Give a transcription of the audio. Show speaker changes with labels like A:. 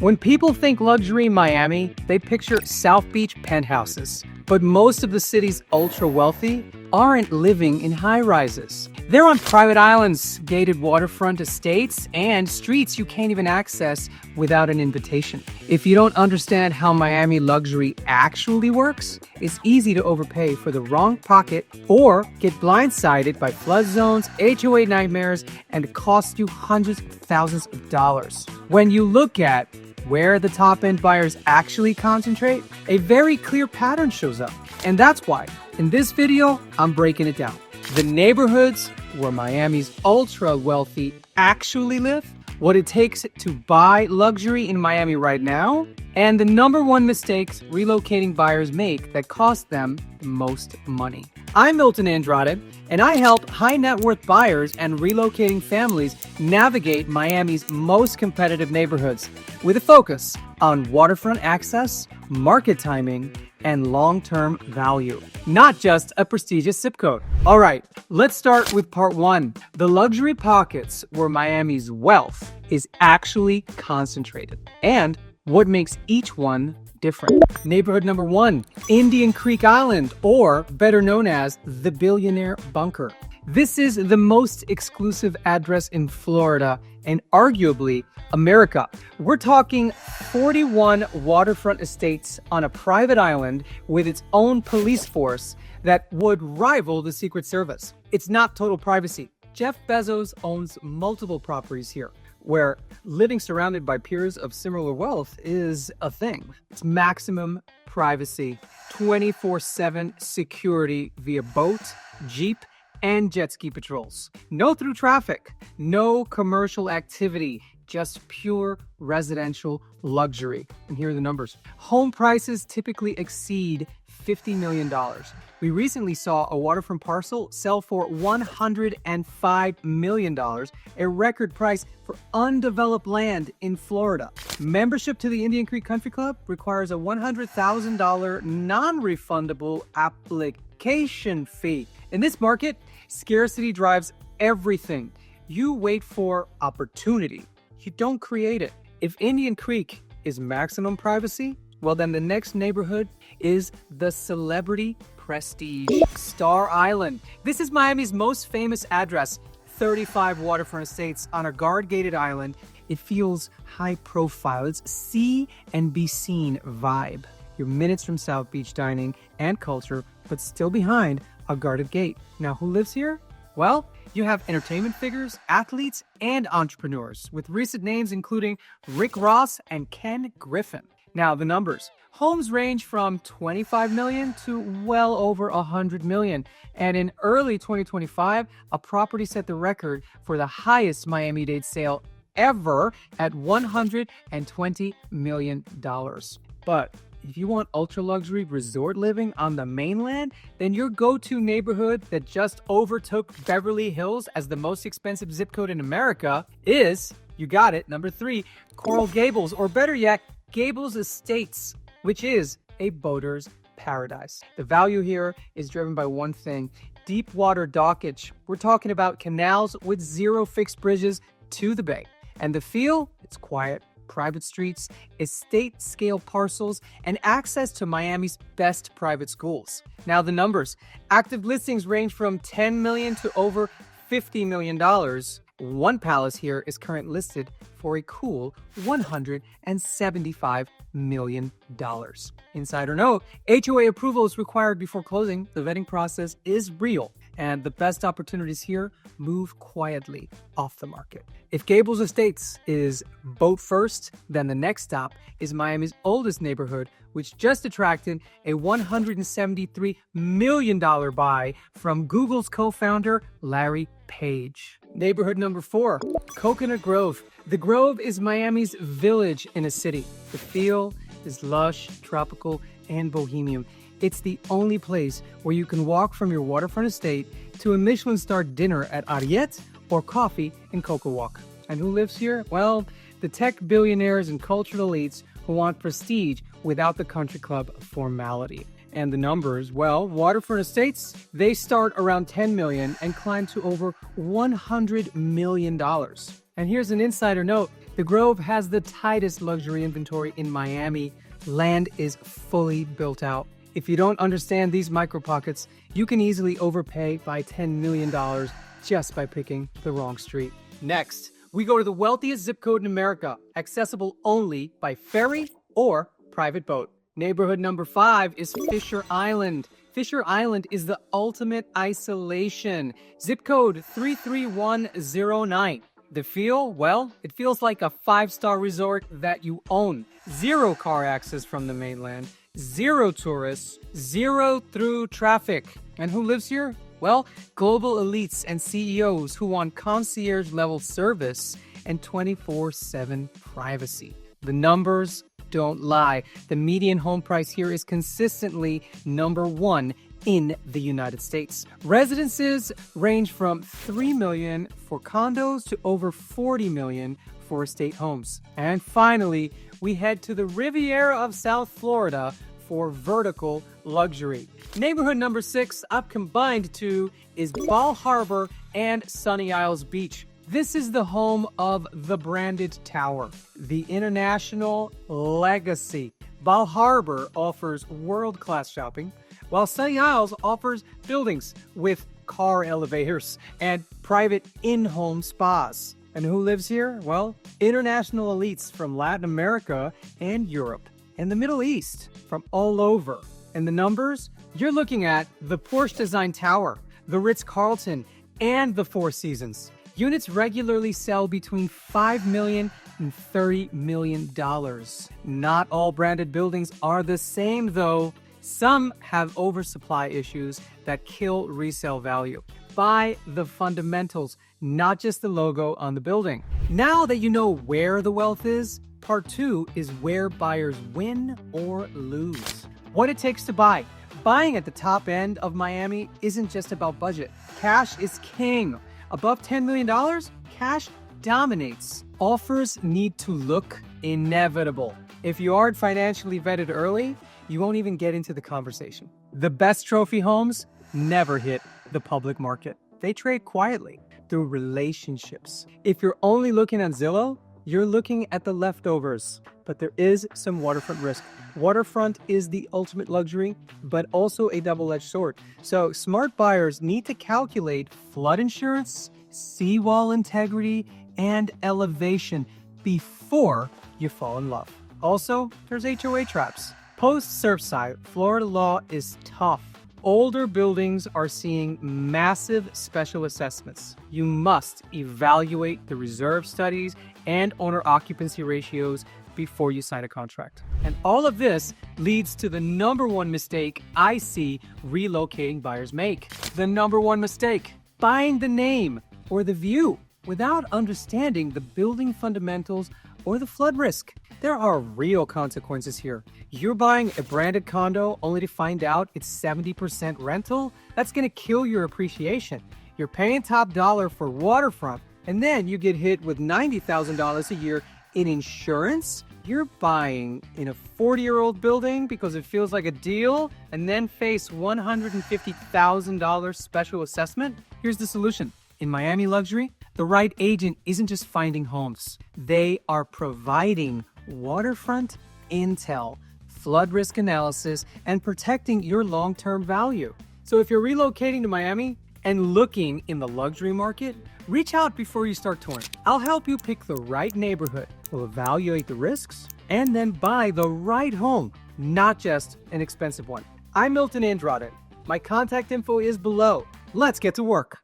A: When people think luxury Miami, they picture South Beach penthouses. But most of the city's ultra-wealthy aren't living in high-rises. They're on private islands, gated waterfront estates, and streets you can't even access without an invitation. If you don't understand how Miami luxury actually works, it's easy to overpay for the wrong pocket or get blindsided by flood zones, HOA nightmares, and cost you hundreds of thousands of dollars. When you look at where the top-end buyers actually concentrate, a very clear pattern shows up. And that's why, in this video, I'm breaking it down. The neighborhoods where Miami's ultra-wealthy actually live, what it takes to buy luxury in Miami right now, and the number one mistakes relocating buyers make that cost them the most money. I'm Milton Andrade, and I help high net worth buyers and relocating families navigate Miami's most competitive neighborhoods with a focus on waterfront access, market timing, and long-term value, not just a prestigious zip code. All right, let's start with part one, the luxury pockets where Miami's wealth is actually concentrated, and what makes each one different. Neighborhood number one, Indian Creek Island, or better known as the Billionaire Bunker. This is the most exclusive address in Florida and arguably America. We're talking 41 waterfront estates on a private island with its own police force that would rival the Secret Service. It's not total privacy. Jeff Bezos owns multiple properties here, where living surrounded by peers of similar wealth is a thing. It's maximum privacy, 24/7 security via boat, jeep, and jet ski patrols. No through traffic, no commercial activity, just pure residential luxury. And here are the numbers. Home prices typically exceed $50 million. We recently saw a waterfront parcel sell for $105 million, a record price for undeveloped land in Florida. Membership to the Indian Creek Country Club requires a $100,000 non-refundable application fee. In this market, scarcity drives everything. You wait for opportunity. You don't create it. If Indian Creek is maximum privacy, well, then the next neighborhood is the celebrity prestige, Star Island. This is Miami's most famous address, 35 waterfront estates on a guard-gated island. It feels high profile. It's see and be seen vibe. You're minutes from South Beach dining and culture, but still behind a guarded gate. Now, who lives here? Well, you have entertainment figures, athletes, and entrepreneurs, with recent names including Rick Ross and Ken Griffin. Now, the numbers. Homes range from 25 million to well over 100 million. And in early 2025, a property set the record for the highest Miami-Dade sale ever at $120 million. But if you want ultra-luxury resort living on the mainland, then your go-to neighborhood that just overtook Beverly Hills as the most expensive zip code in America is, you got it, number 3, Coral Gables, or better yet, Gables Estates, which is a boater's paradise. The value here is driven by one thing, deep water dockage. We're talking about canals with 0 fixed bridges to the bay. And the feel, it's quiet. Private streets, estate-scale parcels, and access to Miami's best private schools. Now the numbers. Active listings range from $10 million to over $50 million. One palace here is currently listed for a cool $175 million. Insider note, HOA approval is required before closing. The vetting process is real. And the best opportunities here move quietly off the market. If Gables Estates is boat first, then the next stop is Miami's oldest neighborhood, which just attracted a $173 million buy from Google's co-founder, Larry Page. Neighborhood number 4, Coconut Grove. The Grove is Miami's village in a city. The feel is lush, tropical, and bohemian. It's the only place where you can walk from your waterfront estate to a Michelin-starred dinner at Ariete or coffee in Coco Walk. And who lives here? Well, the tech billionaires and cultural elites who want prestige without the country club formality. And the numbers, well, waterfront estates, they start around 10 million and climb to over $100 million. And here's an insider note. The Grove has the tightest luxury inventory in Miami. Land is fully built out. If you don't understand these micro pockets, you can easily overpay by $10 million just by picking the wrong street. Next, we go to the wealthiest zip code in America, accessible only by ferry or private boat. Neighborhood number 5 is Fisher Island. Fisher Island is the ultimate isolation. Zip code 33109. The feel? Well, it feels like a 5-star resort that you own. 0 car access from the mainland, 0 tourists, 0 through traffic. And who lives here? Well, global elites and CEOs who want concierge-level service and 24/7 privacy. The numbers don't lie. The median home price here is consistently number 1 in the United States. Residences range from $3 million for condos to over $40 million for estate homes. And finally, we head to the Riviera of South Florida for vertical luxury. Neighborhood number 6, up combined to, is Bal Harbour and Sunny Isles Beach. This is the home of the branded tower, the international legacy. Bal Harbour offers world-class shopping, while Sunny Isles offers buildings with car elevators and private in-home spas. And who lives here? Well, international elites from Latin America and Europe and the Middle East from all over. And the numbers? You're looking at the Porsche Design Tower, the Ritz-Carlton, and the Four Seasons. Units regularly sell between $5 million and $30 million. Not all branded buildings are the same, though. Some have oversupply issues that kill resale value. Buy the fundamentals, not just the logo on the building. Now that you know where the wealth is, part 2 is where buyers win or lose. What it takes to buy. Buying at the top end of Miami isn't just about budget. Cash is king. Above $10 million, cash dominates. Offers need to look inevitable. If you aren't financially vetted early, you won't even get into the conversation. The best trophy homes never hit the public market. They trade quietly through relationships. If you're only looking at Zillow, you're looking at the leftovers. But there is some waterfront risk. Waterfront is the ultimate luxury, but also a double-edged sword. So smart buyers need to calculate flood insurance, seawall integrity, and elevation before you fall in love. Also, there's HOA traps. Post-Surfside, Florida law is tough. Older buildings are seeing massive special assessments. You must evaluate the reserve studies and owner occupancy ratios before you sign a contract. And all of this leads to the number 1 mistake I see relocating buyers make. The number 1 mistake: buying the name or the view without understanding the building fundamentals or the flood risk. There are real consequences here. You're buying a branded condo only to find out it's 70% rental? That's gonna kill your appreciation. You're paying top dollar for waterfront, and then you get hit with $90,000 a year in insurance? You're buying in a 40-year-old building because it feels like a deal, and then face $150,000 special assessment? Here's the solution. In Miami Luxury, the right agent isn't just finding homes. They are providing waterfront intel, flood risk analysis, and protecting your long-term value. So if you're relocating to Miami and looking in the luxury market, reach out before you start touring. I'll help you pick the right neighborhood. We'll evaluate the risks and then buy the right home, not just an expensive one. I'm Milton Andrade. My contact info is below. Let's get to work.